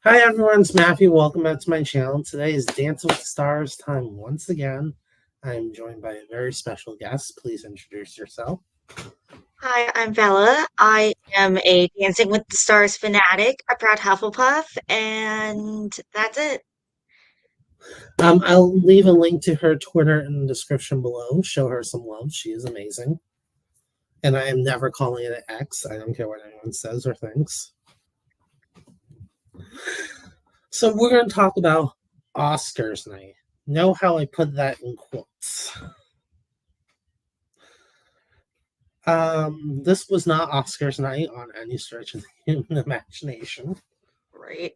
Hi everyone, it's Matthew. Welcome back to my channel. Today is Dancing with the Stars time once again. I am joined by a very special guest. Please introduce yourself. Hi, I'm Bella. I am a Dancing with the Stars fanatic, a proud Hufflepuff, and that's it. I'll leave a link to her Twitter in the description below. Show her some love. She is amazing. And I am never calling it an X. I don't care what anyone says or thinks. So we're going to talk about Oscars night. Know how I put that in quotes. This was not Oscars night on any stretch of the human imagination. Right.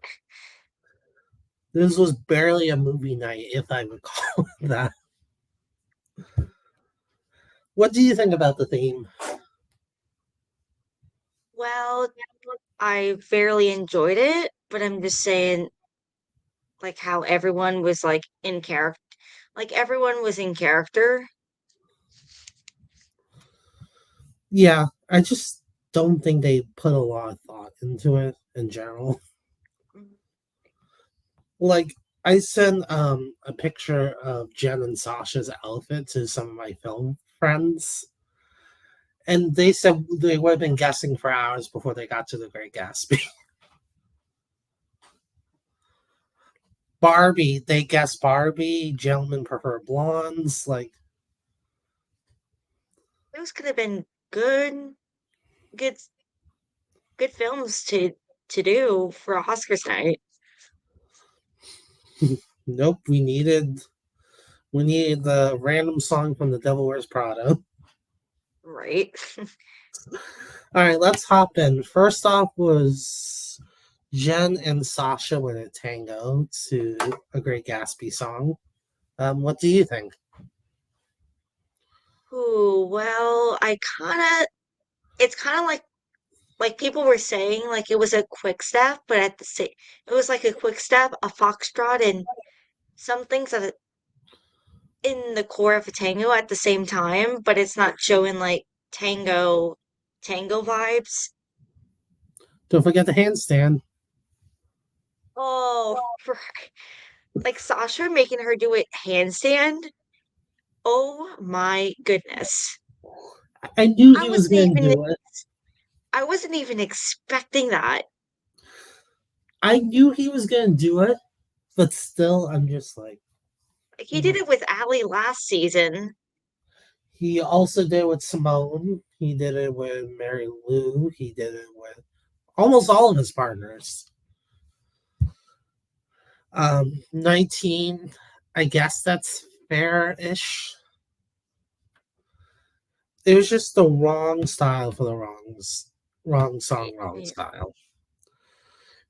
This was barely a movie night, if I would call it that. What do you think about the theme? Well, I fairly enjoyed it, but I'm just saying, like, how everyone was, like, in character. Like, everyone was in character. Yeah, I just don't think they put a lot of thought into it in general. Like, I sent a picture of Jen and Sasha's outfit to some of my film friends, and they said they would have been guessing for hours before they got to the Great Gatsby. Barbie, they guessed Barbie. Gentlemen prefer blondes. Like, Those could have been good, good films to do for Oscars night. nope, we needed the random song from The Devil Wears Prada. Right. All right, let's hop in. First off was Jen and Sasha with a tango to a Great Gatsby song. What do you think? Ooh, well, it's kind of like people were saying, like it was a quick step, but at the same, it was like a quick step, a foxtrot, and some things that in the core of a tango at the same time, but it's not showing like tango vibes. Don't forget the handstand. Oh, for like Sasha making her do it handstand. Oh my goodness. I knew I he was wasn't going to even do it. I wasn't even expecting that. I knew he was going to do it, but still, I'm just like, Like he did it with Allie last season. he also did it with Simone. He did it with Mary Lou. He did it with almost all of his partners. 19, I guess that's fair-ish. It was just the wrong style for the wrong song, Right. wrong Yeah. style.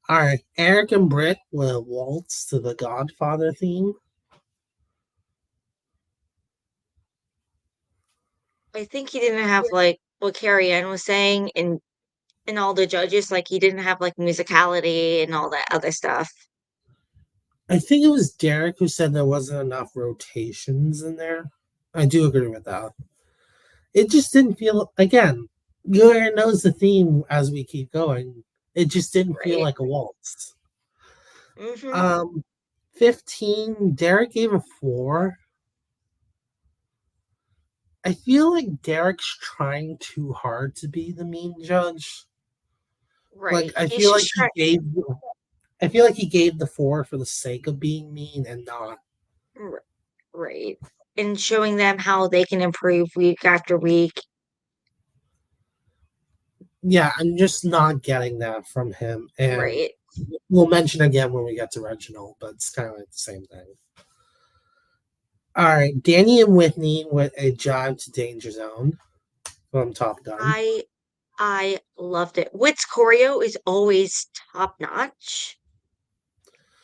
All right, Eric and Britt will waltz to the Godfather theme. I think he didn't have like what Carrie Ann was saying and all the judges, like he didn't have like musicality and all that other stuff. I think it was Derek who said there wasn't enough rotations in there. I do agree with that. It just didn't feel, again, Gillian knows the theme as we keep going. It just didn't feel Right. like a waltz. Mm-hmm. Um, 15, Derek gave a 4. I feel like Derek's trying too hard to be the mean judge. Like Right. I He's feel just like trying I feel like he gave the 4 for the sake of being mean and not. right. And showing them how they can improve week after week. Yeah, I'm just not getting that from him. And Right. we'll mention again when we get to Reginald, but it's kind of like the same thing. All right, Danny and Whitney with a jive to Danger Zone from Top Gun. I I loved it. Wit's choreo is always top notch.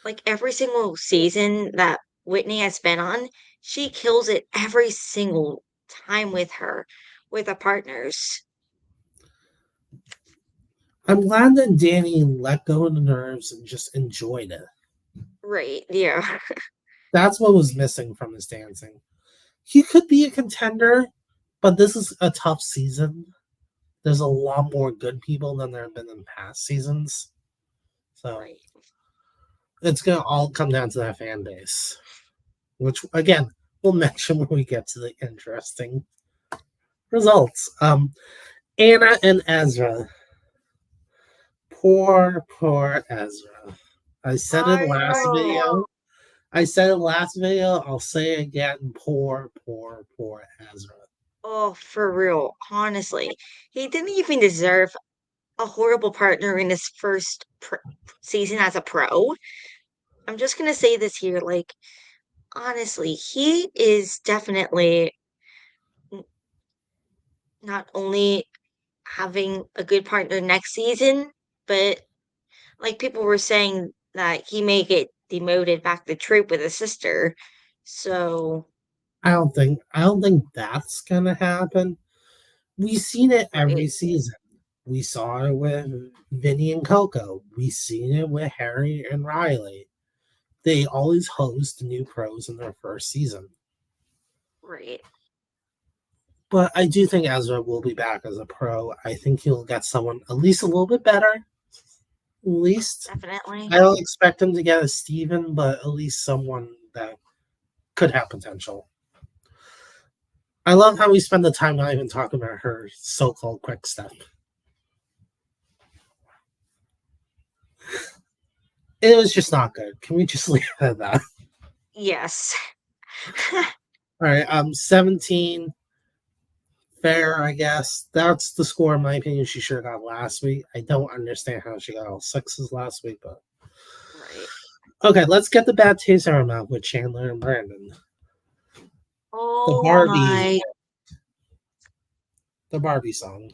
Like every single season that Whitney has been on, she kills it every single time with her partners. I'm glad that Danny let go of the nerves and just enjoyed it. Right, yeah. That's what was missing from his dancing. He could be a contender, but this is a tough season. There's a lot more good people than there have been in past seasons. So Right. It's gonna all come down to that fan base, which again we'll mention when we get to the interesting results. Anna and Ezra. Poor Ezra. I said it I last know. video. I said it last video. I'll say it again. Poor Ezra. Oh, for real. Honestly, he didn't even deserve a horrible partner in his first season as a pro. I'm just gonna say this here, like, honestly, he is definitely n- not only having a good partner next season, but like people were saying that he may get demoted back to troop with his sister. So, I don't think that's gonna happen. We've seen it right, every season. We saw it with Vinny and Coco. We've seen it with Harry and Riley. They always host new pros in their first season. right, But I do think Ezra will be back as a pro. I think he'll get someone at least a little bit better. At least definitely. I don't expect him to get a Steven, but at least someone that could have potential. I love how we spend the time not even talking about her so-called quick step. It was just not good. Can we just leave it at that? Yes. All right, 17 fair, I guess. That's the score, in my opinion. She should have got last week. I don't understand how she got all sixes last week, but Right. okay, let's get the bad taste in our mouth with Chandler and Brandon. The Oh Barbie, my, the Barbie song.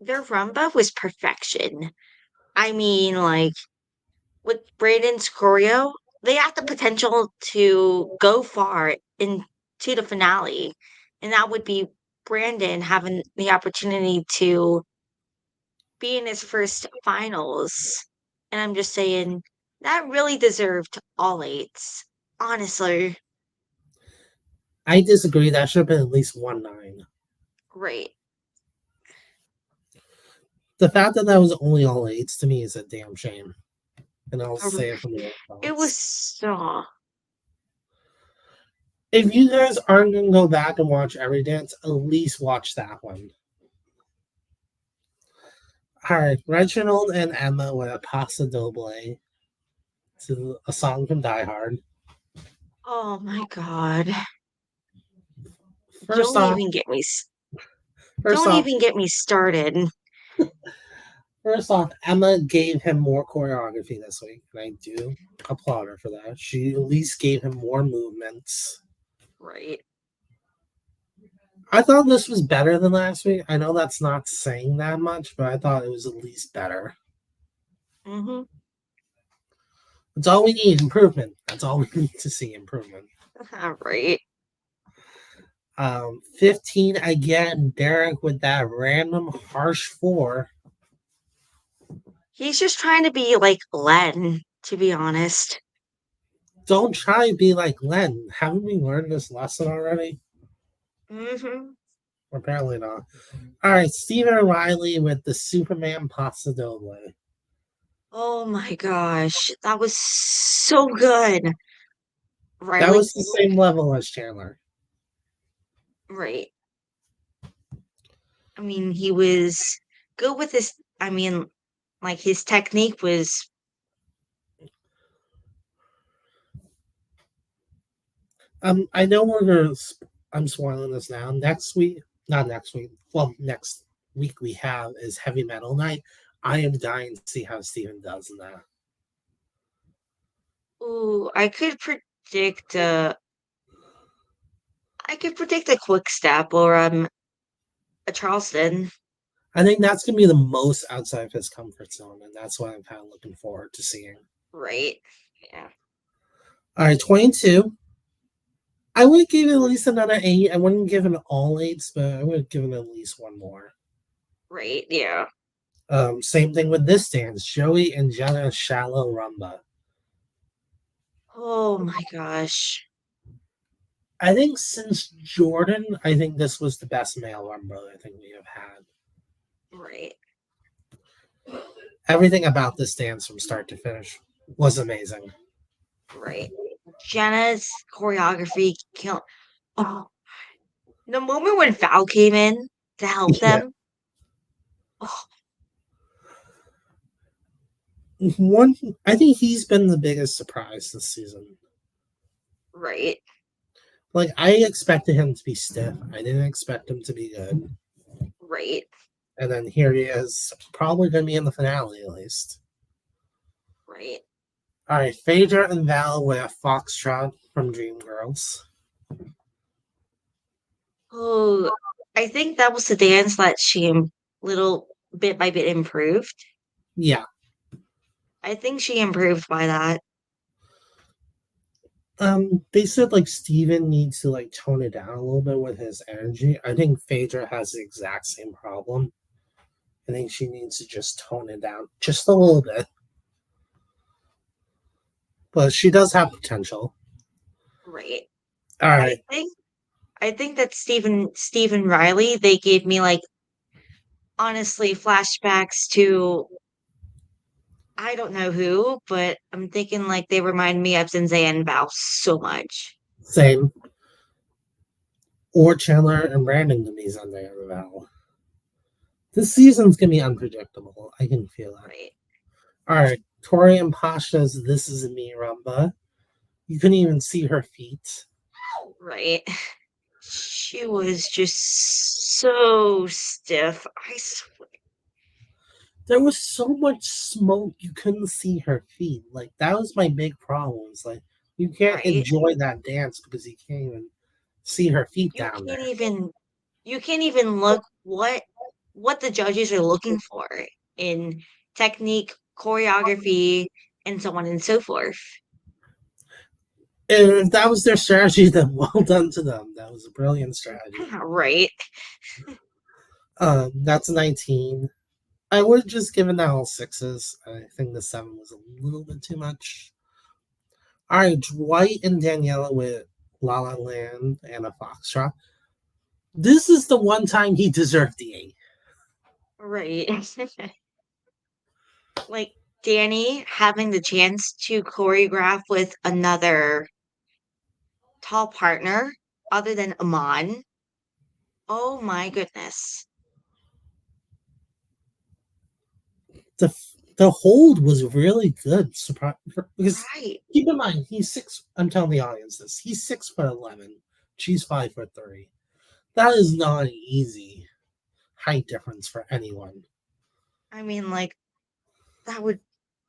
their rumba was perfection. I mean, like with Braden's choreo, they have the potential to go far into the finale. And that would be Brandon having the opportunity to be in his first finals. And I'm just saying that really deserved all eights. Honestly. I disagree. That should have been at least 1-9. Right. The fact that that was only all eights to me is a damn shame. And I'll say it from the It was thoughts. so If you guys aren't going to go back and watch every dance, at least watch that one. All right, Reginald and Emma with a Pasta Doble to a song from Die Hard. oh my god. First Don't off, even get me first don't off, even get me started. First off, Emma gave him more choreography this week, and I do applaud her for that. She at least gave him more movements. Right. I thought this was better than last week. I know that's not saying that much, but I thought it was at least better. Mhm. That's all we need, improvement. That's all we need to see, improvement. Right. 15 again, Derek with that random harsh four. He's just trying to be like Len, to be honest. Don't try to be like Len. Haven't we learned this lesson already? Mhm. Apparently not. All right, Stephen Riley with the Superman Pasta Doble. Oh my gosh. That was so good. That Riley, was the same level as Chandler. right. I mean, he was good with his I mean, like his technique was I know we're gonna. I'm spoiling this now. Next week, not next week. Well, next week we have is Heavy Metal Night. I am dying to see how Steven does in that. ooh, I could predict a quick step or a Charleston. I think that's gonna be the most outside of his comfort zone, and that's what I'm kind of looking forward to seeing. Right. Yeah. All right, 22. I would give it at least another 8. I wouldn't give it all eights, but I would give it at least one more. Right. Yeah. Same thing with this dance, Joey and Jenna Shallow Rumba. Oh my gosh. I think since Jordan, I think this was the best male rumba I think we have had. Right. Everything about this dance from start to finish. was amazing. Right. Jenna's choreography kill. Oh, the moment when Val came in to help Yeah. them. Oh, One, I think he's been the biggest surprise this season. right. Like I expected him to be stiff. I didn't expect him to be good. Right. And then here he is, probably going to be in the finale at least. Right. All right, Phaedra and Val with Foxtrot from Dreamgirls. Oh, I think that was the dance that she little bit by bit improved. Yeah. I think she improved by that. They said like Steven needs to like tone it down a little bit with his energy. I think Phaedra has the exact same problem. I think she needs to just tone it down just a little bit. But she does have potential. Right. All I right. think I think that Stephen Riley, they gave me like honestly flashbacks to I don't know who, but I'm thinking like they remind me of Zendaya and Val so much. Same. Or Chandler and Brandon to be Sunday on the Val. This season's gonna be unpredictable. I can feel it. Right. All right. Tori and Pasha's This Is Me Rumba. You couldn't even see her feet. Right. She was just so stiff. I swear. There was so much smoke you couldn't see her feet. Like that was my big problem. It's like you can't Right. enjoy that dance because you can't even see her feet You down can't there. even you can't even look what the judges are looking for in technique, choreography, and so on and so forth. And if that was their strategy, then well done to them. That was a brilliant strategy. Right. That's 19. I would have just given that all sixes. I think the seven was a little bit too much. All right, Dwight and Daniela with La La Land and a Foxtrot. This is the one time he deserved the eight. Right. Like Danny having the chance to choreograph with another tall partner other than Amon. Oh my goodness. The hold was really good. Surprise because Right. keep in mind he's six. I'm telling the audience this. He's 6'11". She's 5'3". That is not an easy height difference for anyone. I mean, like, that would,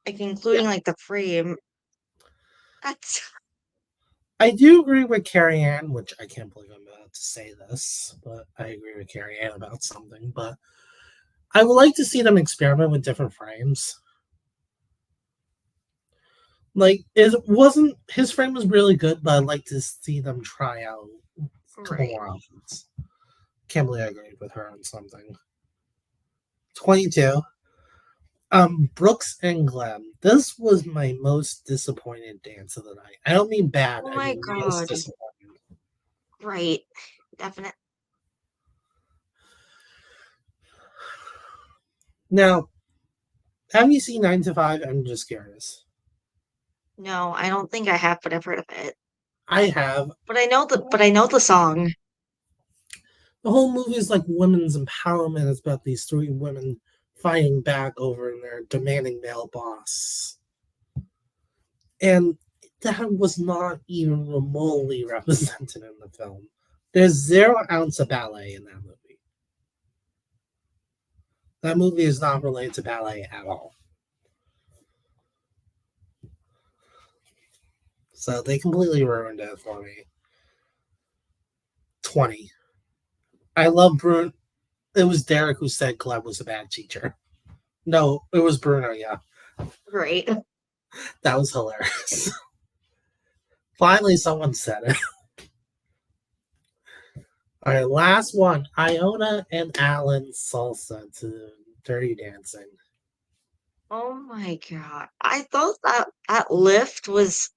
like, including, like, the frame. That's I do agree with Carrie Ann, which I can't believe I'm about to say this, but I agree with Carrie Ann about something. But I would like to see them experiment with different frames. Like it wasn't his frame was really good, but I'd like to see them try out a couple right. more options. Can't believe I agreed with her on something. 22. Brooks and Glenn. This was my most disappointed dance of the night. I don't mean bad, Oh I my mean most God. disappointed. Right. Definite. Now, have you seen 9 to 5? I'm just curious. No, I don't think I have, but I've heard of it. I have. But I know the song. The whole movie is like women's empowerment. It's about these three women fighting back over their demanding male boss. And that was not even remotely represented in the film. There's 0 ounce of ballet in that movie. That movie is not related to ballet at all. So they completely ruined it for me. 20. I love Bruno. It was Derek who said Gleb was a bad teacher. No, it was Bruno, yeah. Right. That was hilarious. Finally, someone said it. All right, last one. Iona and Alan salsa to Dirty Dancing. Oh my God. I thought that that lift was,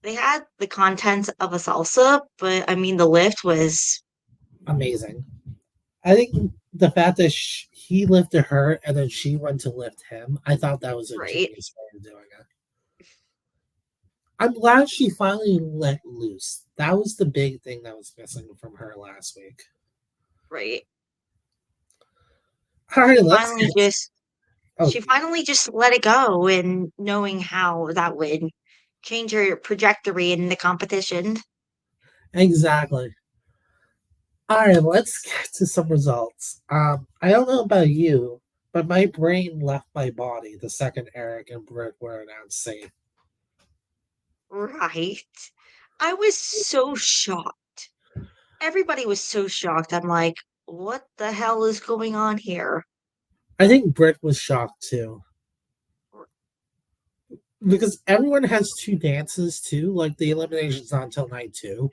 they had the contents of a salsa, but I mean, the lift was Amazing. I think the fact that he lifted her and then she went to lift him. I thought that was a Right, genius way of doing it. I'm glad she finally let loose. That was the big thing that was missing from her last week. right. All right, She let's finally get. just Oh, she finally just let it go and knowing how that would change her trajectory in the competition. exactly. All right, let's get to some results. I don't know about you, but my brain left my body the second Eric and Britt were announced safe. Right. I was so shocked. Everybody was so shocked. I'm like, what the hell is going on here? I think Britt was shocked too because everyone has two dances too. Like the elimination's not until night two,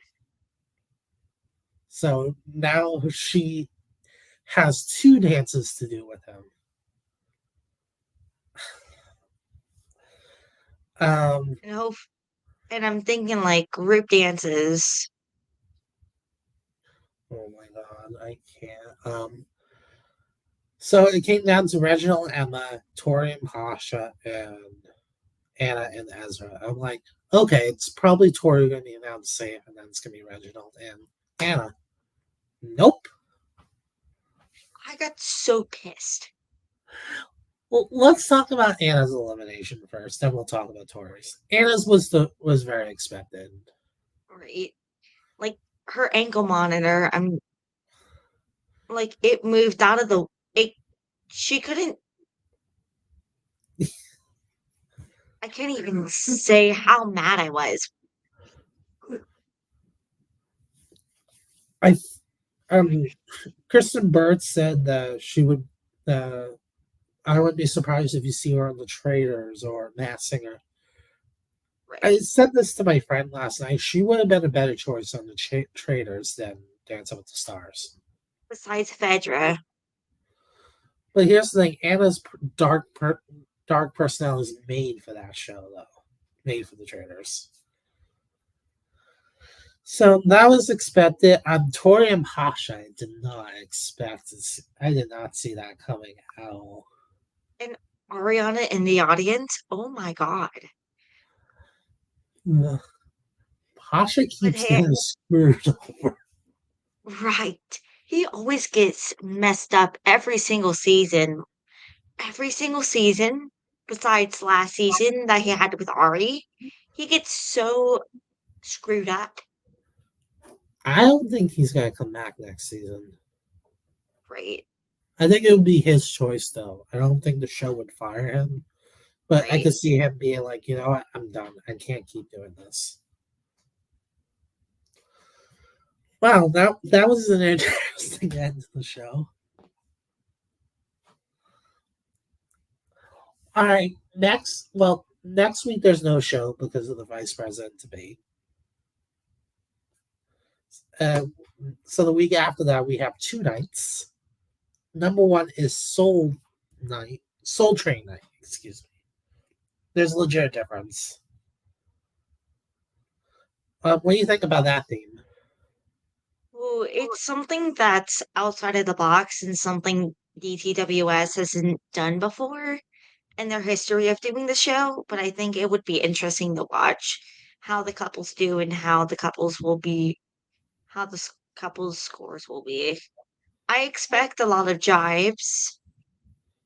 so now she has two dances to do with him. Um, You know, and I'm thinking like group dances. oh my god, I can't. So it came down to Reginald, Emma, Tori, and Pasha, and Anna and Ezra. I'm like, okay, it's probably Tori going to be announced safe, and then it's going to be Reginald and Anna. Nope. I got so pissed. Well, let's talk about Anna's elimination first, then we'll talk about Tori's. Anna's was very expected. Right. Like her ankle monitor, I'm like it moved out of the it she couldn't I can't even say how mad I was. I Kristen Bird said that she would. Uh, I wouldn't be surprised if you see her on the Traders or Mass Singer. I Right. said this to my friend last night. She would have been a better choice on the Traders than Dancing with the Stars. Besides Phaedra. But here's the thing: Anna's dark personality is made for that show, though. Made for the Traders. So that was expected. Tori and Pasha, I did not expect. I did not see that coming at all. And Ariana in the audience. Oh my god. Pasha But keeps hey, getting screwed over. right. He always gets messed up every single season. Every single season, besides last season that he had with Ari, he gets so screwed up. I don't think he's gonna come back next season. Right. I think it would be his choice, though. I don't think the show would fire him, but I Right. could see him being like, you know what, I'm done. I can't keep doing this. Wow, that was an interesting end to the show. All right, next week there's no show because of the vice president debate. Uh, so the week after that we have two nights. Number one is Soul Train night. Excuse me. There's a legit difference. What do you think about that theme? Ooh, it's something that's outside of the box and something DTWS hasn't done before in their history of doing the show, but I think it would be interesting to watch how the couples do and how the couples will be, how the couples' scores will be. I expect a lot of jives,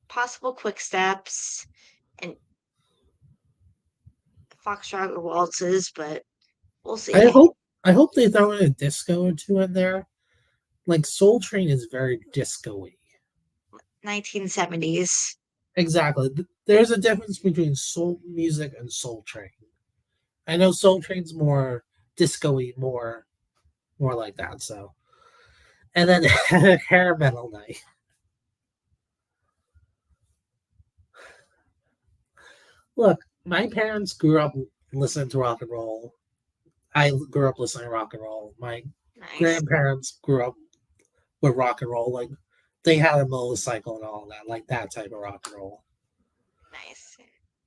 possible quick steps, and foxtrot waltzes, but we'll I see. hope I hope they throw in a disco or two in there. Like Soul Train is very disco-y. 1970s. Exactly. There's a difference between soul music and Soul Train. I know Soul Train's more disco-y, more like that. So, and then hair metal night. Look, my parents grew up listening to rock and roll. I grew up listening to rock and roll. My Nice. grandparents grew up with rock and roll. Like they had a motorcycle and all that, like that type of rock and roll. Nice.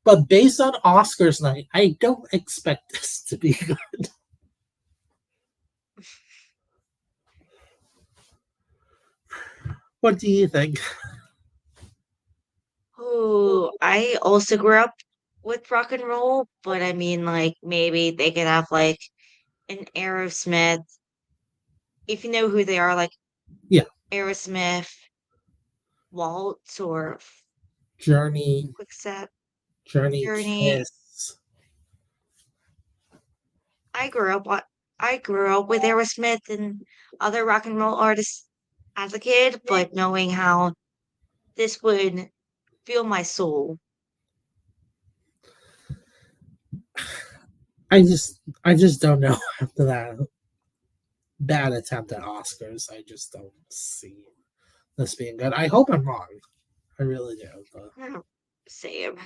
But based on Oscars night, I don't expect this to be good. What do you think? Ooh, I also grew up with rock and roll, but I mean, like, maybe they could have like an Aerosmith, if you know who they are, like Yeah, Aerosmith, Waltz, or Journey, Quickstep, Journey, Journey. Kiss. I grew up wa- I grew up with Aerosmith and other rock and roll artists as a kid, but knowing how this would feel my soul. I just don't know after that bad attempt at Oscars. I just don't see this being good. I hope I'm wrong. I really do. But, Oh, same.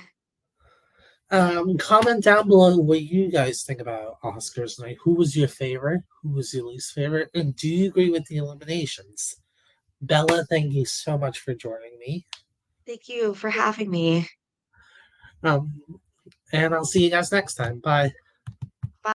comment down below what you guys think about Oscars night. Who was your favorite? Who was your least favorite? And do you agree with the eliminations? Bella, thank you so much for joining me. Thank you for having me. Um, and I'll see you guys next time. Bye.